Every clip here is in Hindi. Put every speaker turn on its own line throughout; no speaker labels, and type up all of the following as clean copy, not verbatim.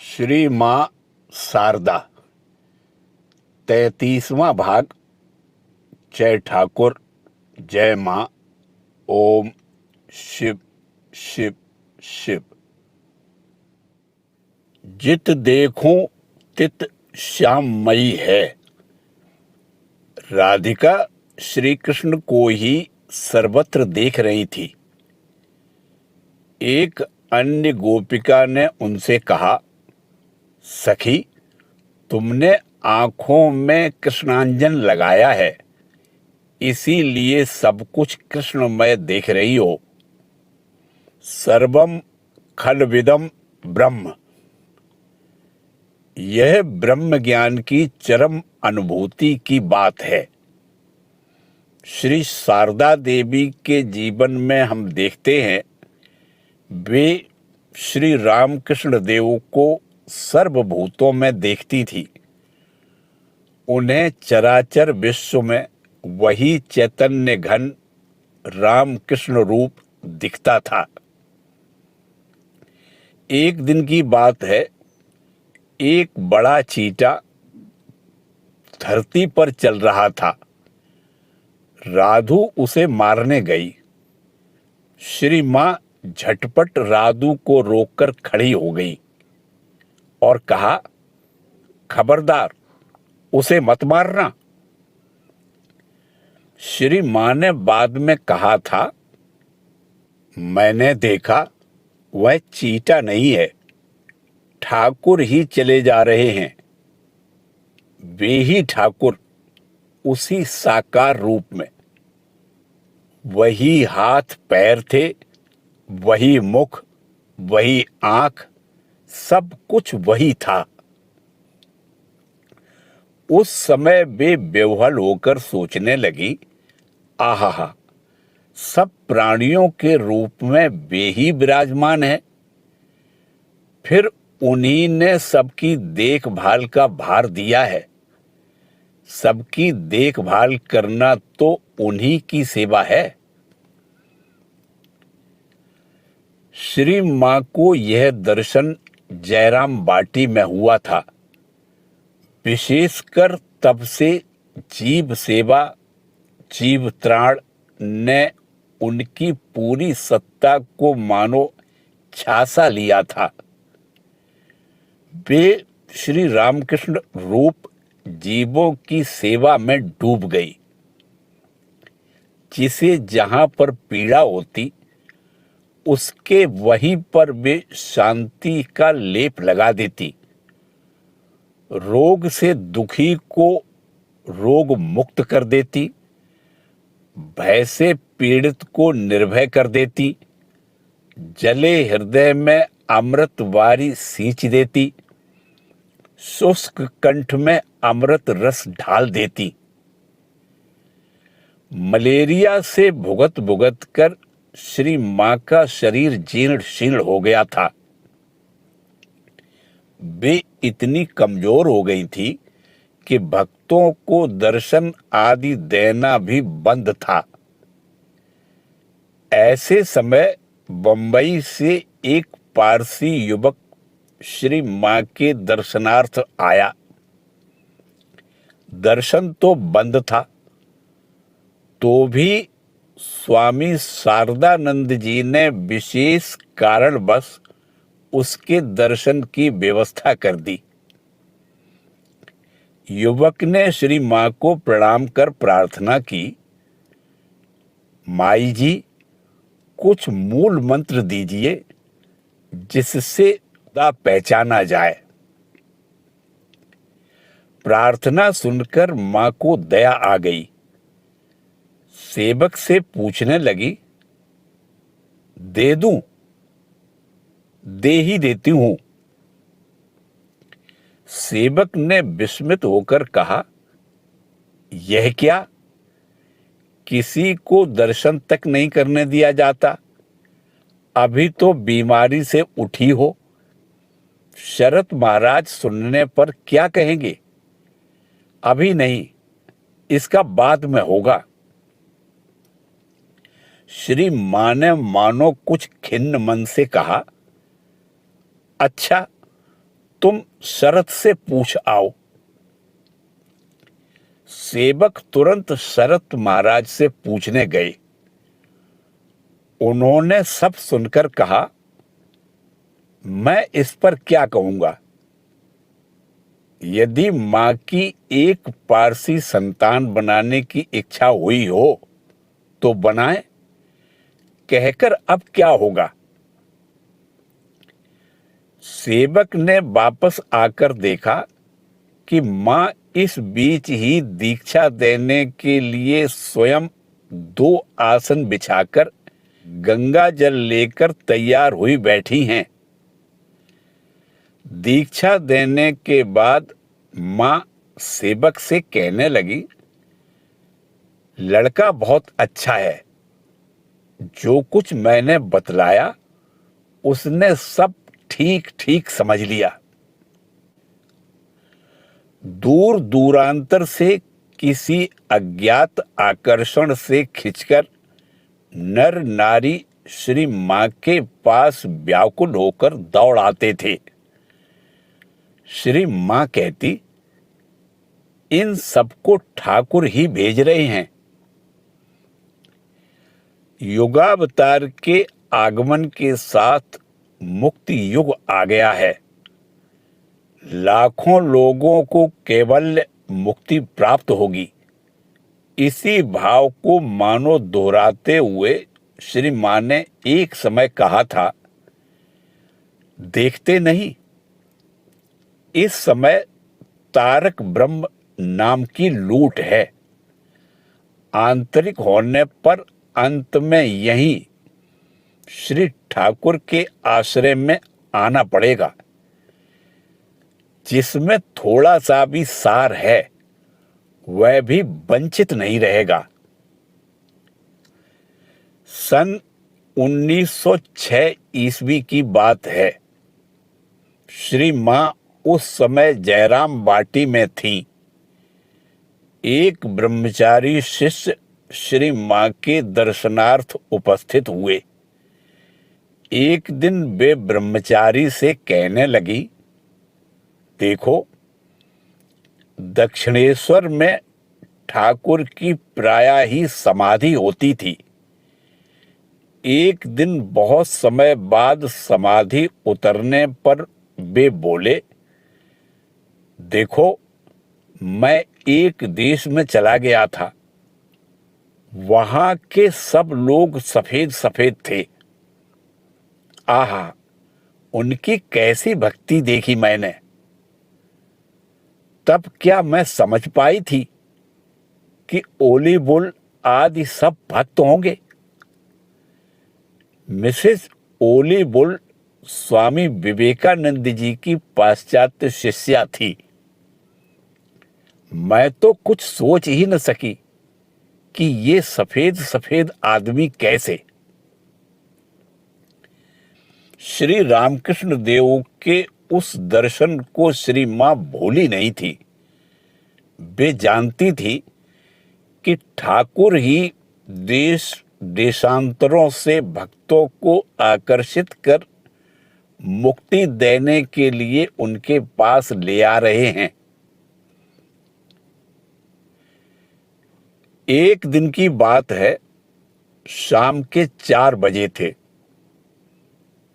श्री माँ शारदा 33वां भाग। जय ठाकुर, जय माँ। ओम शिव शिव शिव। जित देखूं तित श्याममयी है। राधिका श्री कृष्ण को ही सर्वत्र देख रही थी। एक अन्य गोपिका ने उनसे कहा, सखी, तुमने आंखों में कृष्णांजन लगाया है, इसीलिए सब कुछ कृष्णमय देख रही हो। सर्वम खलविदम ब्रह्म। यह ब्रह्म ज्ञान की चरम अनुभूति की बात है। श्री शारदा देवी के जीवन में हम देखते हैं, वे श्री रामकृष्ण देव को सर्वभूतों में देखती थी। उन्हें चराचर विश्व में वही चैतन्य घन रामकृष्ण रूप दिखता था। एक दिन की बात है, एक बड़ा चींटा धरती पर चल रहा था। राधु उसे मारने गई। श्री मां झटपट राधु को रोककर खड़ी हो गई और कहा, खबरदार, उसे मत मारना। श्री मां ने बाद में कहा था, मैंने देखा वह चींटा नहीं है, ठाकुर ही चले जा रहे हैं। वे ही ठाकुर, उसी साकार रूप में। वही हाथ पैर थे, वही मुख, वही आंख, सब कुछ वही था। उस समय वे बेवहल होकर सोचने लगी, आहा, सब प्राणियों के रूप में वे ही विराजमान है। फिर उन्हीं ने सबकी देखभाल का भार दिया है। सबकी देखभाल करना तो उन्हीं की सेवा है। श्री मां को यह दर्शन जयराम बाटी में हुआ था। विशेषकर तब से जीव सेवा, जीव त्राण ने उनकी पूरी सत्ता को मानो छासा लिया था। वे श्री रामकृष्ण रूप जीवों की सेवा में डूब गई। जिसे जहां पर पीड़ा होती, उसके वहीं पर वे शांति का लेप लगा देती। रोग से दुखी को रोग मुक्त कर देती, भय से पीड़ित को निर्भय कर देती, जले हृदय में अमृत वारी सींच देती, शुष्क कंठ में अमृत रस ढाल देती। मलेरिया से भुगत भुगत कर श्री मां का शरीर जीर्ण शीर्ण हो गया था। वे इतनी कमजोर हो गई थी कि भक्तों को दर्शन आदि देना भी बंद था। ऐसे समय बंबई से एक पारसी युवक श्री मां के दर्शनार्थ आया। दर्शन तो बंद था, तो भी स्वामी शारदानंद जी ने विशेष कारणवश उसके दर्शन की व्यवस्था कर दी। युवक ने श्री मां को प्रणाम कर प्रार्थना की, माई जी, कुछ मूल मंत्र दीजिए जिससे खुदा पहचाना जाए। प्रार्थना सुनकर मां को दया आ गई। सेवक से पूछने लगी, दे दूं? दे ही देती हूं। सेवक ने विस्मित होकर कहा, यह क्या? किसी को दर्शन तक नहीं करने दिया जाता? अभी तो बीमारी से उठी हो। शरत महाराज सुनने पर क्या कहेंगे? अभी नहीं, इसका बाद में होगा। श्री मां ने मानो कुछ खिन्न मन से कहा, अच्छा, तुम शरत से पूछ आओ। सेवक तुरंत शरत महाराज से पूछने गए। उन्होंने सब सुनकर कहा, मैं इस पर क्या कहूंगा। यदि मां की एक पारसी संतान बनाने की इच्छा हुई हो तो बनाए, कहकर अब क्या होगा। सेवक ने वापस आकर देखा कि मां इस बीच ही दीक्षा देने के लिए स्वयं 2 आसन बिछाकर गंगा जल लेकर तैयार हुई बैठी हैं। दीक्षा देने के बाद मां सेवक से कहने लगी, लड़का बहुत अच्छा है। जो कुछ मैंने बतलाया उसने सब ठीक ठीक समझ लिया। दूर दूरांतर से किसी अज्ञात आकर्षण से खिंचकर नर नारी श्री मां के पास व्याकुल होकर दौड़ आते थे। श्री मां कहती, इन सबको ठाकुर ही भेज रहे हैं। युगावतार के आगमन के साथ मुक्ति युग आ गया है। लाखों लोगों को केवल मुक्ति प्राप्त होगी। इसी भाव को मानो दोहराते हुए श्री मां ने एक समय कहा था, देखते नहीं, इस समय तारक ब्रह्म नाम की लूट है। आंतरिक होने पर अंत में यही श्री ठाकुर के आश्रय में आना पड़ेगा। जिसमें थोड़ा सा भी सार है वह भी वंचित नहीं रहेगा। सन 1906 ईस्वी की बात है। श्री मां उस समय जयराम बाटी में थी। एक ब्रह्मचारी शिष्य श्री मां के दर्शनार्थ उपस्थित हुए। एक दिन वे ब्रह्मचारी से कहने लगी, देखो, दक्षिणेश्वर में ठाकुर की प्रायः ही समाधि होती थी। एक दिन बहुत समय बाद समाधि उतरने पर वे बोले, देखो, मैं एक देश में चला गया था। वहां के सब लोग सफेद सफेद थे। आहा, उनकी कैसी भक्ति देखी मैंने। तब क्या मैं समझ पाई थी कि ओली बुल आदि सब भक्त होंगे। मिसेस ओली बुल स्वामी विवेकानंद जी की पाश्चात्य शिष्या थी। मैं तो कुछ सोच ही न सकी कि ये सफेद सफेद आदमी कैसे। श्री रामकृष्ण देव के उस दर्शन को श्री मां भूली नहीं थी। वे जानती थी कि ठाकुर ही देश देशांतरों से भक्तों को आकर्षित कर मुक्ति देने के लिए उनके पास ले आ रहे हैं। एक दिन की बात है, शाम के 4 बजे थे।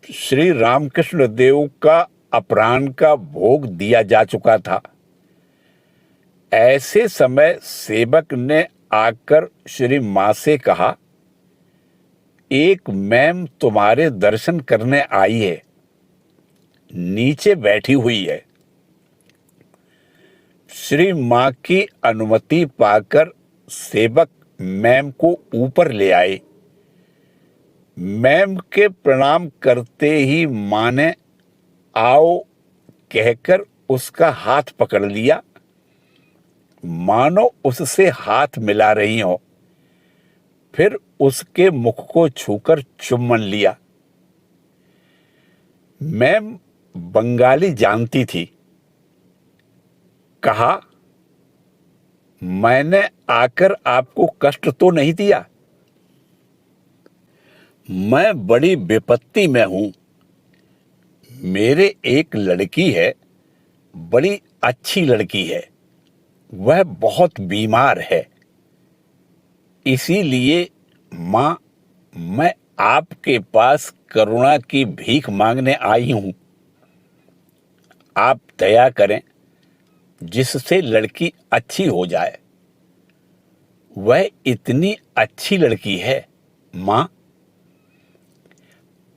श्री रामकृष्ण देव का अपराह्न का भोग दिया जा चुका था। ऐसे समय सेवक ने आकर श्री मां से कहा, एक मैम तुम्हारे दर्शन करने आई है, नीचे बैठी हुई है। श्री मां की अनुमति पाकर सेवक मैम को ऊपर ले आए। मैम के प्रणाम करते ही मां ने आओ कहकर उसका हाथ पकड़ लिया, मानो उससे हाथ मिला रही हो। फिर उसके मुख को छूकर चुम्बन लिया। मैम बंगाली जानती थी। कहा, मैंने आकर आपको कष्ट तो नहीं दिया। मैं बड़ी विपत्ति में हूं। मेरे एक लड़की है बड़ी अच्छी लड़की है, वह बहुत बीमार है, इसीलिए माँ मैं आपके पास करुणा की भीख मांगने आई हूं। आप दया करें जिससे लड़की अच्छी हो जाए। वह इतनी अच्छी लड़की है माँ।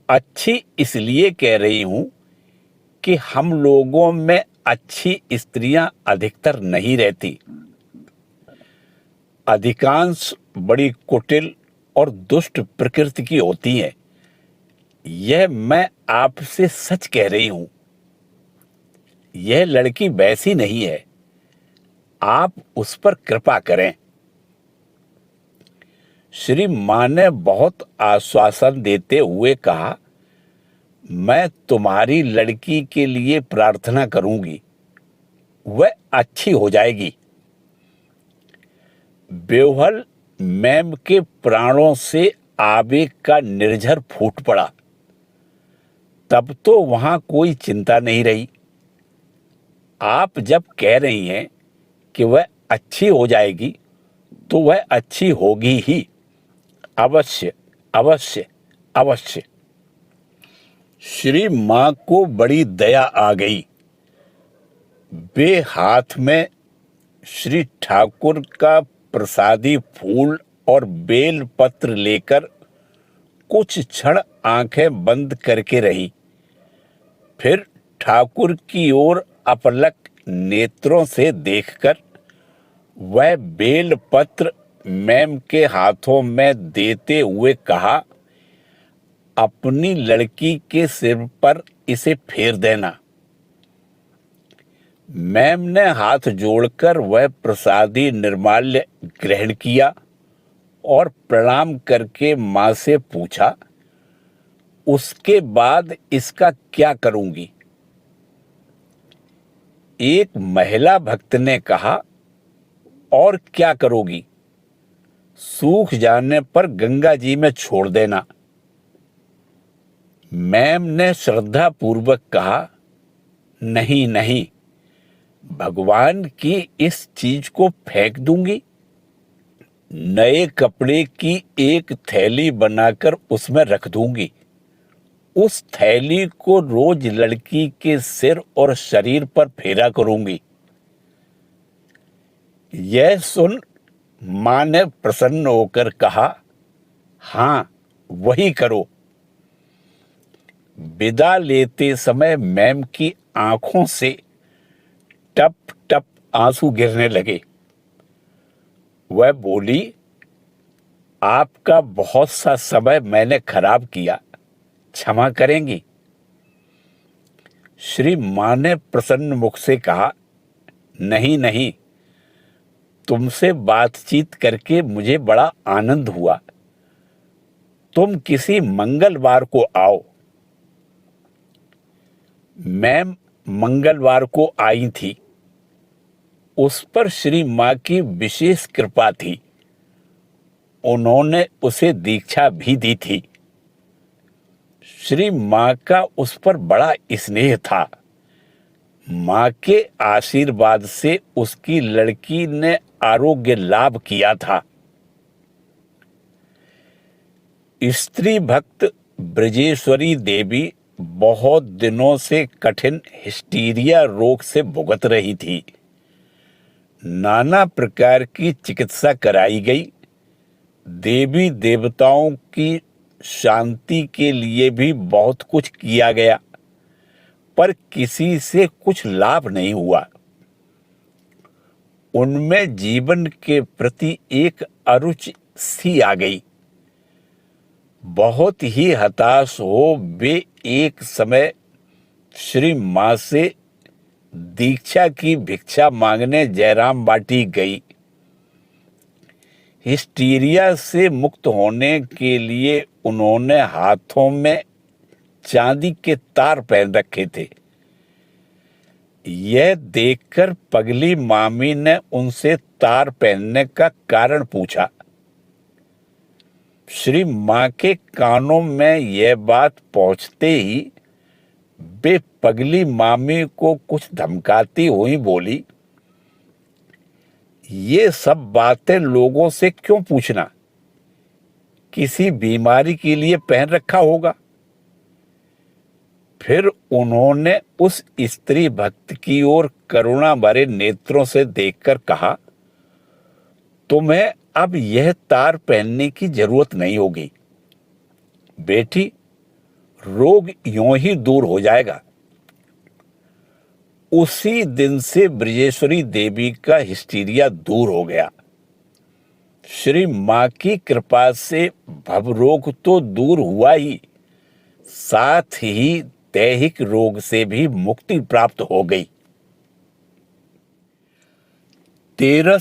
अच्छी इसलिए कह रही हूं कि हम लोगों में अच्छी स्त्रियां अधिकतर नहीं रहती। अधिकांश बड़ी कुटिल और दुष्ट प्रकृति की होती हैं। यह मैं आपसे सच कह रही हूं। यह लड़की वैसी नहीं है, आप उस पर कृपा करें। श्री मां ने बहुत आश्वासन देते हुए कहा, मैं तुम्हारी लड़की के लिए प्रार्थना करूंगी, वह अच्छी हो जाएगी। बेवहल मैम के प्राणों से आवेग का निर्झर फूट पड़ा। तब तो वहां कोई चिंता नहीं रही। आप जब कह रही हैं कि वह अच्छी हो जाएगी, तो वह अच्छी होगी ही। अवश्य अवश्य अवश्य। श्री मां को बड़ी दया आ गई। वे हाथ में श्री ठाकुर का प्रसादी फूल और बेल पत्र लेकर कुछ क्षण आंखें बंद करके रही। फिर ठाकुर की ओर अपलक नेत्रों से देखकर वह बेल पत्र मैम के हाथों में देते हुए कहा, अपनी लड़की के सिर पर इसे फेर देना। मैम ने हाथ जोड़कर वह प्रसादी निर्माल्य ग्रहण किया और प्रणाम करके मां से पूछा, उसके बाद इसका क्या करूंगी? एक महिला भक्त ने कहा, और क्या करोगी? सूख जाने पर गंगा जी में छोड़ देना। मैम ने श्रद्धा पूर्वक कहा, नहीं नहीं, भगवान की इस चीज को फेंक दूंगी। नए कपड़े की एक थैली बनाकर उसमें रख दूंगी। उस थैली को रोज लड़की के सिर और शरीर पर फेरा करूंगी। यह सुन मां ने प्रसन्न होकर कहा, हां वही करो। विदा लेते समय मैम की आंखों से टप टप आंसू गिरने लगे। वह बोली, आपका बहुत सा समय मैंने खराब किया, क्षमा करेंगी? श्री मां ने प्रसन्न मुख से कहा, नहीं नहीं, तुमसे बातचीत करके मुझे बड़ा आनंद हुआ। तुम किसी मंगलवार को आओ। मैम मंगलवार को आई थी। उस पर श्री मां की विशेष कृपा थी। उन्होंने उसे दीक्षा भी दी थी। श्री मां का उस पर बड़ा स्नेह था। मां के आशीर्वाद से उसकी लड़की ने आरोग्य लाभ किया था। स्त्री भक्त ब्रजेश्वरी देवी बहुत दिनों से कठिन हिस्टीरिया रोग से भुगत रही थी। नाना प्रकार की चिकित्सा कराई गई। देवी देवताओं की शांति के लिए भी बहुत कुछ किया गया, पर किसी से कुछ लाभ नहीं हुआ। उनमें जीवन के प्रति एक अरुचि सी आ गई। बहुत ही हताश हो वे एक समय श्री मां से दीक्षा की भिक्षा मांगने जयराम बाटी गई। हिस्टीरिया से मुक्त होने के लिए उन्होंने हाथों में चांदी के तार पहन रखे थे। यह देखकर पगली मामी ने उनसे तार पहनने का कारण पूछा। श्री मां के कानों में यह बात पहुंचते ही वे पगली मामी को कुछ धमकाती हुई बोली, ये सब बातें लोगों से क्यों पूछना, किसी बीमारी के लिए पहन रखा होगा। फिर उन्होंने उस स्त्री भक्त की ओर करुणा भरे नेत्रों से देखकर कहा, तुम्हें अब यह तार पहनने की जरूरत नहीं होगी बेटी, रोग यूं ही दूर हो जाएगा। उसी दिन से ब्रजेश्वरी देवी का हिस्टीरिया दूर हो गया। श्री मां की कृपा से भवरोग तो दूर हुआ ही, साथ ही दैहिक रोग से भी मुक्ति प्राप्त हो गई। 13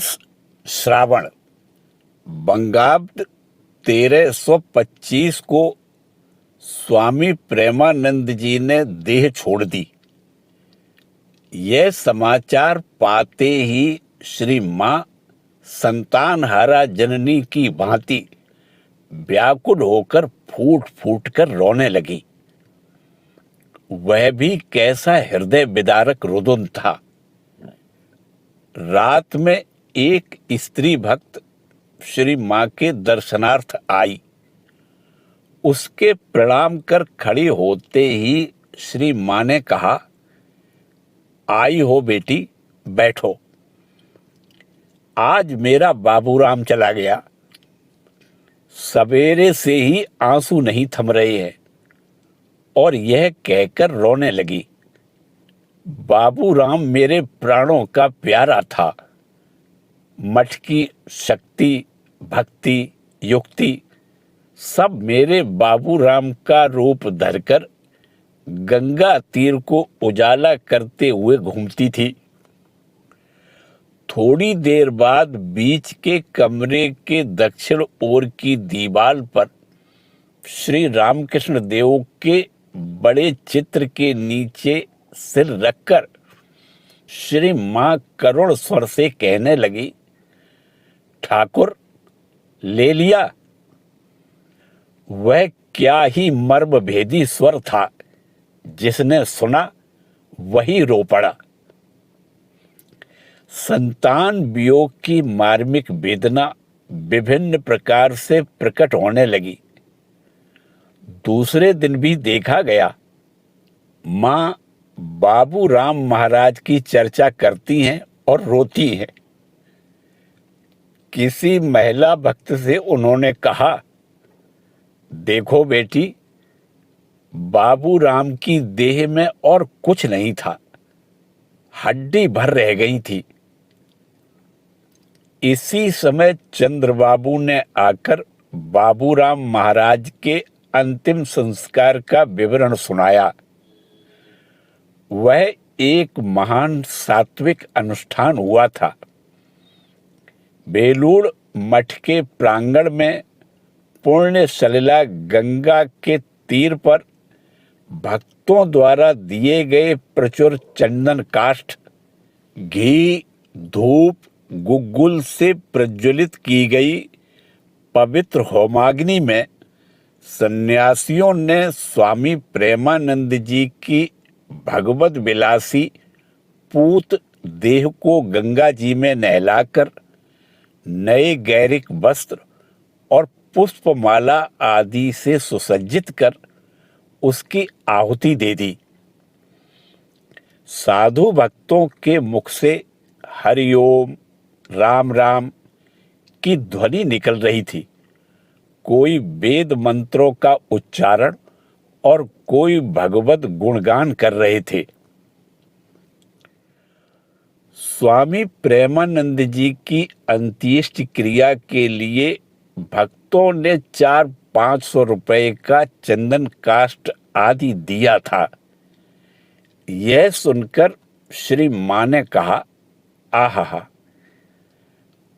श्रावण बंगाब्द 1325 को स्वामी प्रेमानंद जी ने देह छोड़ दी। यह समाचार पाते ही श्री मां संतानहारा जननी की भांति व्याकुल होकर फूट फूट कर रोने लगी। वह भी कैसा हृदय विदारक रुदन था। रात में एक स्त्री भक्त श्री मां के दर्शनार्थ आई। उसके प्रणाम कर खड़ी होते ही श्री मां ने कहा, आई हो बेटी, बैठो। आज मेरा बाबूराम चला गया। सवेरे से ही आंसू नहीं थम रहे हैं। और यह कहकर रोने लगी, बाबूराम मेरे प्राणों का प्यारा था। मठ की शक्ति, भक्ति, युक्ति सब मेरे बाबूराम का रूप धरकर गंगा तीर को उजाला करते हुए घूमती थी। थोड़ी देर बाद बीच के कमरे के दक्षिण ओर की दीवार पर श्री रामकृष्ण देव के बड़े चित्र के नीचे सिर रखकर श्री मां करुण स्वर से कहने लगी, ठाकुर ले लिया। वह क्या ही मर्म भेदी स्वर था। जिसने सुना वही रो पड़ा। संतान वियोग की मार्मिक वेदना विभिन्न प्रकार से प्रकट होने लगी। दूसरे दिन भी देखा गया, मां बाबूराम महाराज की चर्चा करती हैं और रोती हैं। किसी महिला भक्त से उन्होंने कहा, देखो बेटी, बाबूराम की देह में और कुछ नहीं था, हड्डी भर रह गई थी। इसी समय चंद्रबाबू ने आकर बाबूराम महाराज के अंतिम संस्कार का विवरण सुनाया। वह एक महान सात्विक अनुष्ठान हुआ था। बेलूड़ मठ के प्रांगण में पुण्य सलिला गंगा के तीर पर भक्तों द्वारा दिए गए प्रचुर चंदन काष्ठ, घी, धूप, गुग्गुल से प्रज्वलित की गई पवित्र होमाग्नि में सन्यासियों ने स्वामी प्रेमानंद जी की भगवत विलासी पूत देह को गंगा जी में नहलाकर नए गैरिक वस्त्र और पुष्पमाला आदि से सुसज्जित कर उसकी आहुति दे दी। साधु भक्तों के मुख से हरिओम, राम राम की ध्वनि निकल रही थी। कोई वेद मंत्रों का उच्चारण और कोई भगवत गुणगान कर रहे थे। स्वामी प्रेमानंद जी की अंत्येष्टि क्रिया के लिए भक्तों ने 400-500 रुपए का चंदन काष्ठ आदि दिया था। यह सुनकर श्री मां ने कहा, आहा,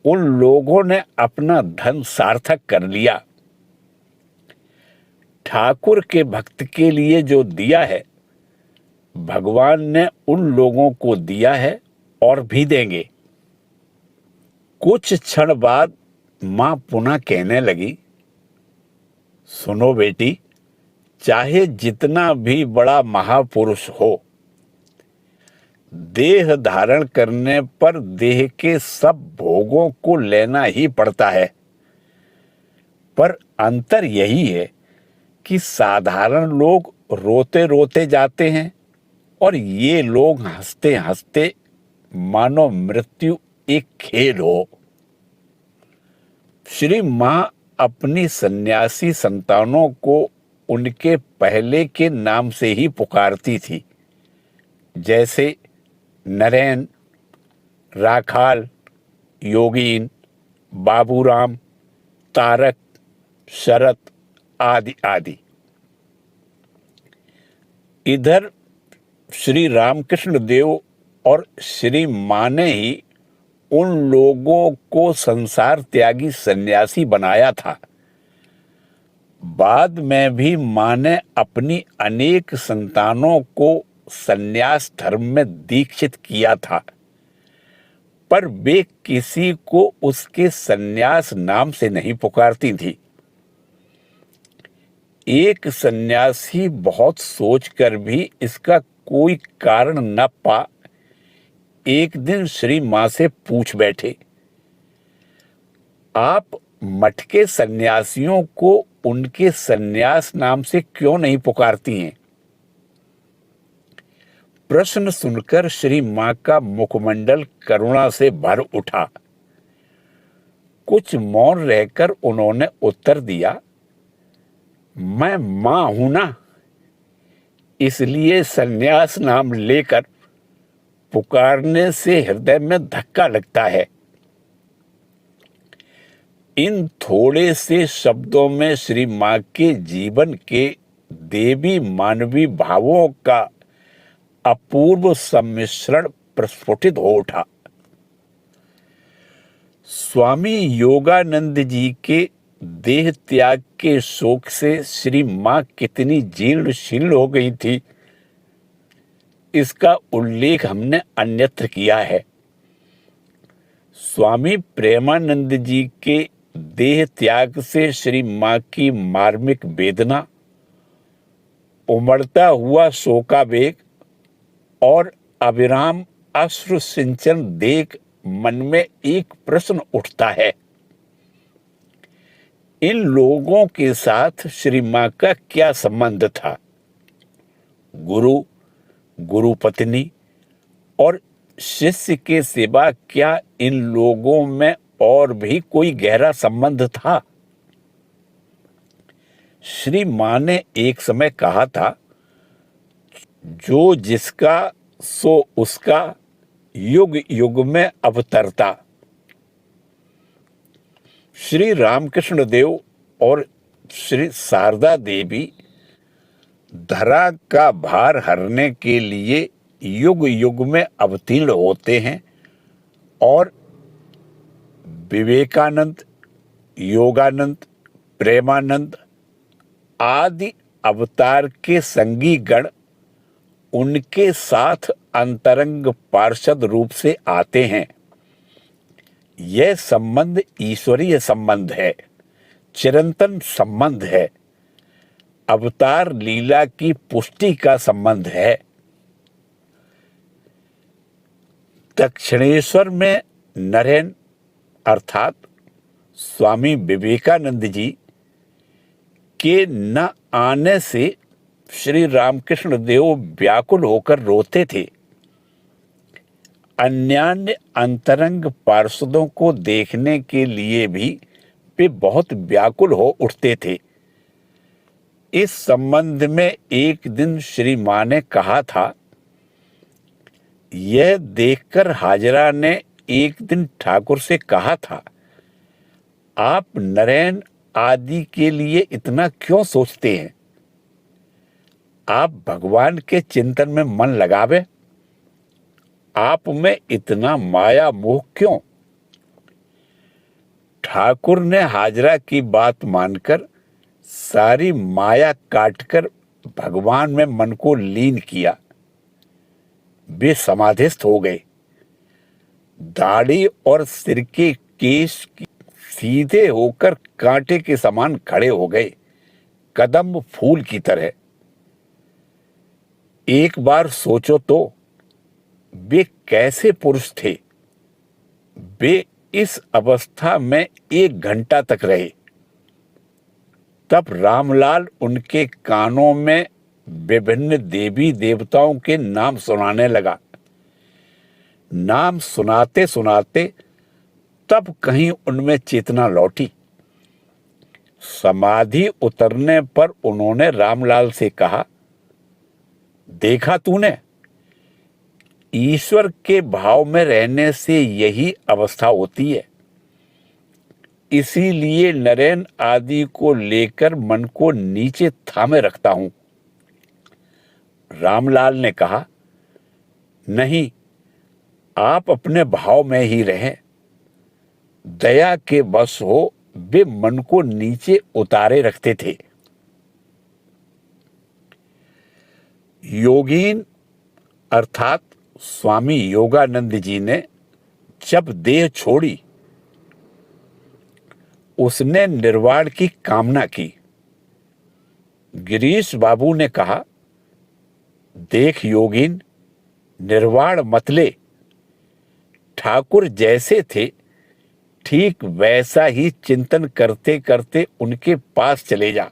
उन लोगों ने अपना धन सार्थक कर लिया। ठाकुर के भक्त के लिए जो दिया है, भगवान ने उन लोगों को दिया है और भी देंगे। कुछ क्षण बाद मां पुनः कहने लगी, सुनो बेटी, चाहे जितना भी बड़ा महापुरुष हो, देह धारण करने पर देह के सब भोगों को लेना ही पड़ता है। पर अंतर यही है कि साधारण लोग रोते रोते जाते हैं और ये लोग हंसते हंसते, मानो मृत्यु एक खेल हो। श्री मां अपनी सन्यासी संतानों को उनके पहले के नाम से ही पुकारती थी, जैसे नरेन, राखाल, योगीन, बाबूराम, तारक, शरत आदि आदि। इधर श्री रामकृष्ण देव और श्री मां ने ही उन लोगों को संसार त्यागी सन्यासी बनाया था। बाद में भी मां ने अपनी अनेक संतानों को सन्यास धर्म में दीक्षित किया था, पर वे किसी को उसके सन्यास नाम से नहीं पुकारती थी। एक सन्यासी बहुत सोचकर भी इसका कोई कारण न पा एक दिन श्री मां से पूछ बैठे, आप मठ के सन्यासियों को उनके सन्यास नाम से क्यों नहीं पुकारती हैं? प्रश्न सुनकर श्री मां का मुखमंडल करुणा से भर उठा। कुछ मौन रहकर उन्होंने उत्तर दिया, मैं मां हूं ना, इसलिए सन्यास नाम लेकर पुकारने से हृदय में धक्का लगता है। इन थोड़े से शब्दों में श्री मां के जीवन के देवी मानवी भावों का अपूर्व सम्मिश्रण प्रस्फुटित हो उठा। स्वामी योगानंद जी के देह त्याग के शोक से श्री मां कितनी जीर्ण शीर्ण हो गई थी, इसका उल्लेख हमने अन्यत्र किया है। स्वामी प्रेमानंद जी के देह त्याग से श्री मां की मार्मिक वेदना, उमड़ता हुआ शोकावेग और अविराम अश्रु सिंचन देख मन में एक प्रश्न उठता है, इन लोगों के साथ श्री मां का क्या संबंध था? गुरु, गुरु पत्नी और शिष्य के सिवा क्या इन लोगों में और भी कोई गहरा संबंध था? श्री मां ने एक समय कहा था, जो जिसका सो उसका, युग युग में अवतरता। श्री रामकृष्ण देव और श्री शारदा देवी धरा का भार हरने के लिए युग युग में अवतीर्ण होते हैं और विवेकानंद, योगानंद, प्रेमानंद आदि अवतार के संगी गण उनके साथ अंतरंग पार्षद रूप से आते हैं। यह संबंध ईश्वरीय संबंध है, चिरंतन संबंध है, अवतार लीला की पुष्टि का संबंध है। दक्षिणेश्वर में नरेन अर्थात स्वामी विवेकानंद जी के न आने से श्री रामकृष्ण देव व्याकुल होकर रोते थे। अन्यान्य अंतरंग पार्षदों को देखने के लिए भी वे बहुत व्याकुल हो उठते थे। इस संबंध में एक दिन श्री मां ने कहा था, यह देखकर हाजरा ने एक दिन ठाकुर से कहा था, आप नरेन आदि के लिए इतना क्यों सोचते हैं? आप भगवान के चिंतन में मन लगावे, आप में इतना माया मोह क्यों? ठाकुर ने हाजरा की बात मानकर सारी माया काटकर भगवान में मन को लीन किया। वे समाधिस्थ हो गए। दाढ़ी और सिर के केश सीधे होकर कांटे के समान खड़े हो गए। कदम फूल की तरह। एक बार सोचो तो वे कैसे पुरुष थे। वे इस अवस्था में 1 घंटा तक रहे। तब रामलाल उनके कानों में विभिन्न देवी देवताओं के नाम सुनाने लगा। नाम सुनाते सुनाते तब कहीं उनमें चेतना लौटी। समाधि उतरने पर उन्होंने रामलाल से कहा, देखा तूने, ईश्वर के भाव में रहने से यही अवस्था होती है। इसीलिए नरेन आदि को लेकर मन को नीचे थामे रखता हूं। रामलाल ने कहा, नहीं, आप अपने भाव में ही रहें। दया के बस हो वे मन को नीचे उतारे रखते थे। योगीन अर्थात स्वामी योगानंद जी ने जब देह छोड़ी, उसने निर्वाण की कामना की। गिरीश बाबू ने कहा, देख योगीन, निर्वाण मत ले। ठाकुर जैसे थे ठीक वैसा ही चिंतन करते करते उनके पास चले जा।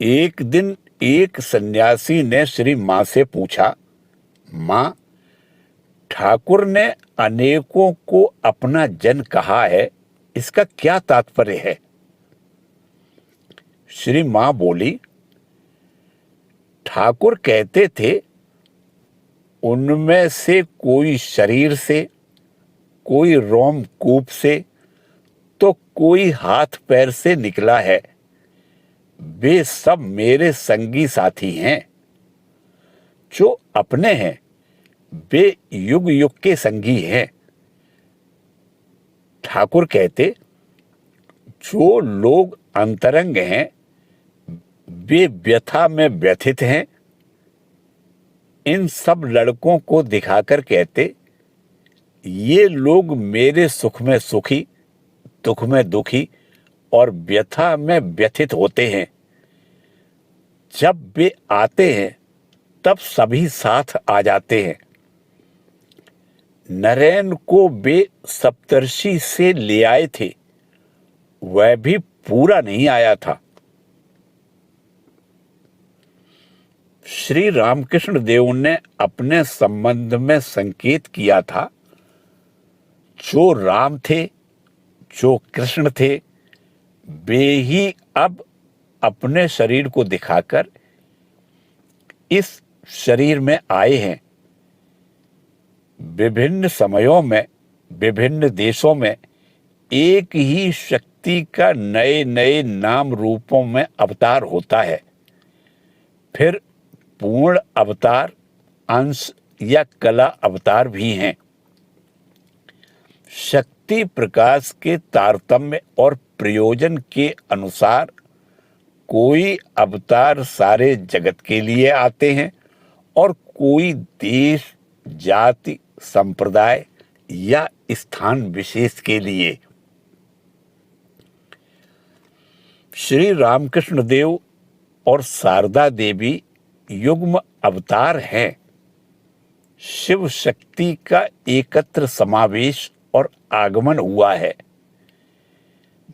एक दिन एक सन्यासी ने श्री मां से पूछा, मां, ठाकुर ने अनेकों को अपना जन कहा है, इसका क्या तात्पर्य है? श्री मां बोली, ठाकुर कहते थे, उनमें से कोई शरीर से, कोई रोमकूप से, तो कोई हाथ पैर से निकला है। वे सब मेरे संगी साथी हैं। जो अपने हैं वे युग युग के संगी हैं। ठाकुर कहते, जो लोग अंतरंग हैं वे व्यथा में व्यथित हैं। इन सब लड़कों को दिखाकर कहते, ये लोग मेरे सुख में सुखी, दुख में दुखी और व्यथा में व्यथित होते हैं। जब वे आते हैं तब सभी साथ आ जाते हैं। नरेन को वे सप्तर्षि से ले आए थे, वह भी पूरा नहीं आया था। श्री रामकृष्ण देव ने अपने संबंध में संकेत किया था, जो राम थे, जो कृष्ण थे, वे ही अब अपने शरीर को दिखाकर इस शरीर में आए हैं। विभिन्न समयों में, विभिन्न देशों में एक ही शक्ति का नए नए नाम रूपों में अवतार होता है। फिर पूर्ण अवतार, अंश या कला अवतार भी हैं। शक्ति प्रकाश के तारतम्य और प्रयोजन के अनुसार कोई अवतार सारे जगत के लिए आते हैं और कोई देश, जाति, संप्रदाय या स्थान विशेष के लिए। श्री रामकृष्ण देव और शारदा देवी युग्म अवतार हैं। शिव शक्ति का एकत्र समावेश और आगमन हुआ है।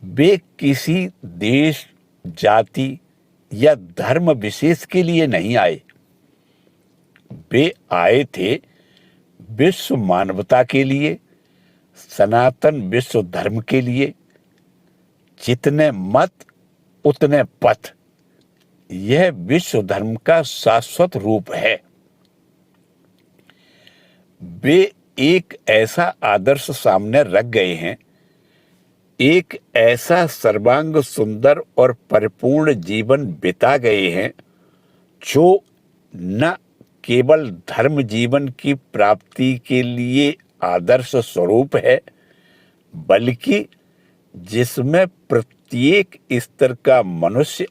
वे किसी देश, जाति या धर्म विशेष के लिए नहीं आए। वे आए थे विश्व मानवता के लिए, सनातन विश्व धर्म के लिए। जितने मत उतने पथ, यह विश्व धर्म का शाश्वत रूप है। वे एक ऐसा आदर्श सामने रख गए हैं, एक ऐसा सर्वांग सुंदर और परिपूर्ण जीवन बिता गए हैं, जो न केवल धर्म जीवन की प्राप्ति के लिए आदर्श स्वरूप है, बल्कि जिसमें प्रत्येक स्तर का मनुष्य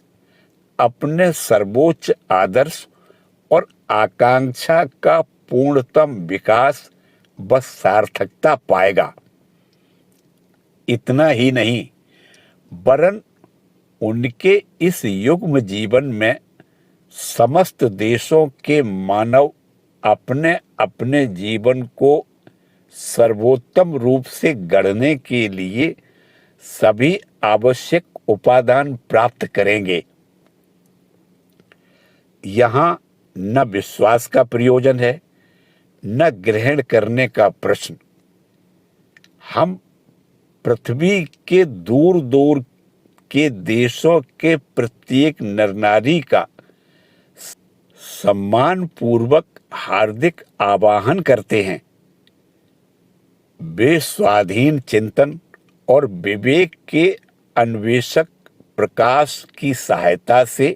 अपने सर्वोच्च आदर्श और आकांक्षा का पूर्णतम विकास व सार्थकता पाएगा। इतना ही नहीं, वरन उनके इस युग्म जीवन में समस्त देशों के मानव अपने अपने जीवन को सर्वोत्तम रूप से गढ़ने के लिए सभी आवश्यक उपादान प्राप्त करेंगे। यहाँ न विश्वास का प्रयोजन है, न ग्रहण करने का प्रश्न। हम पृथ्वी के दूर दूर के देशों के प्रत्येक नर नारी का सम्मान पूर्वक हार्दिक आवाहन करते हैं। वे स्वाधीन चिंतन और विवेक के अन्वेषक प्रकाश की सहायता से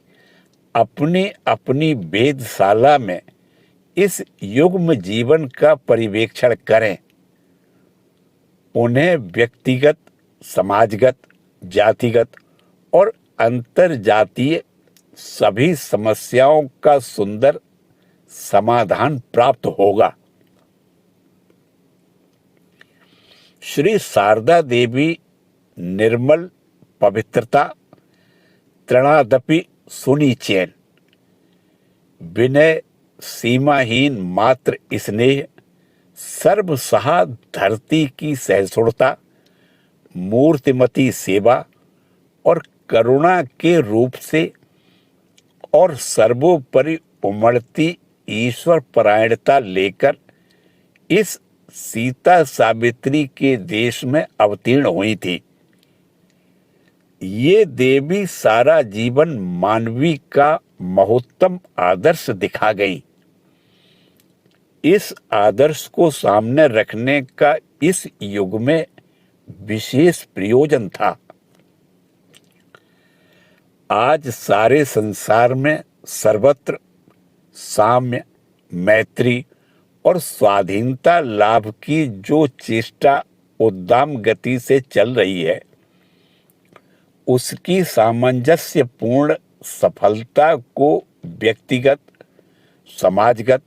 अपनी अपनी वेधशाला में इस युग्म जीवन का परिवेक्षण करें। उन्हें व्यक्तिगत, समाजगत, जातिगत और अंतरजातीय सभी समस्याओं का सुंदर समाधान प्राप्त होगा। श्री शारदा देवी निर्मल पवित्रता, तृणादपि सुनिचैन, विनय सीमाहीन मात्र स्नेह, सर्वसहा धरती की सहिष्णुता, मूर्तिमती सेवा और करुणा के रूप से और सर्वोपरि उमड़ती ईश्वर परायणता लेकर इस सीता सावित्री के देश में अवतीर्ण हुई थी। ये देवी सारा जीवन मानवी का महोत्तम आदर्श दिखा गई। इस आदर्श को सामने रखने का इस युग में विशेष प्रयोजन था। आज सारे संसार में सर्वत्र साम्य, मैत्री और स्वाधीनता लाभ की जो चेष्टा उद्दाम गति से चल रही है, उसकी सामंजस्यपूर्ण सफलता को व्यक्तिगत, समाजगत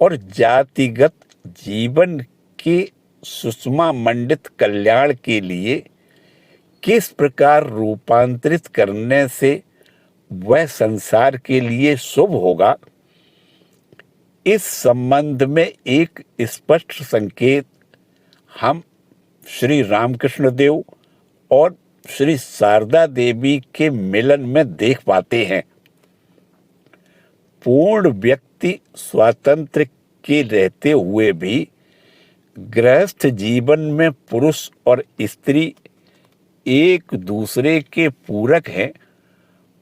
और जातिगत जीवन के सुषमा मंडित कल्याण के लिए किस प्रकार रूपांतरित करने से वह संसार के लिए शुभ होगा, इस संबंध में एक स्पष्ट संकेत हम श्री रामकृष्ण देव और श्री शारदा देवी के मिलन में देख पाते हैं। पूर्ण व्यक्ति स्वातंत्र्य के रहते हुए भी गृहस्थ जीवन में पुरुष और स्त्री एक दूसरे के पूरक हैं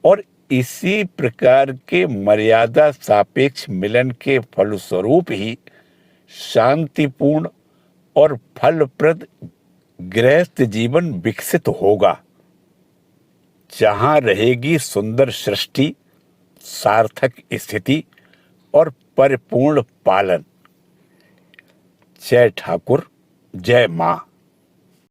और इसी प्रकार के मर्यादा सापेक्ष मिलन के फलस्वरूप ही शांतिपूर्ण और फलप्रद गृहस्थ जीवन विकसित होगा, जहां रहेगी सुंदर सृष्टि, सार्थक स्थिति और परिपूर्ण पालन। जय ठाकुर, जय मां।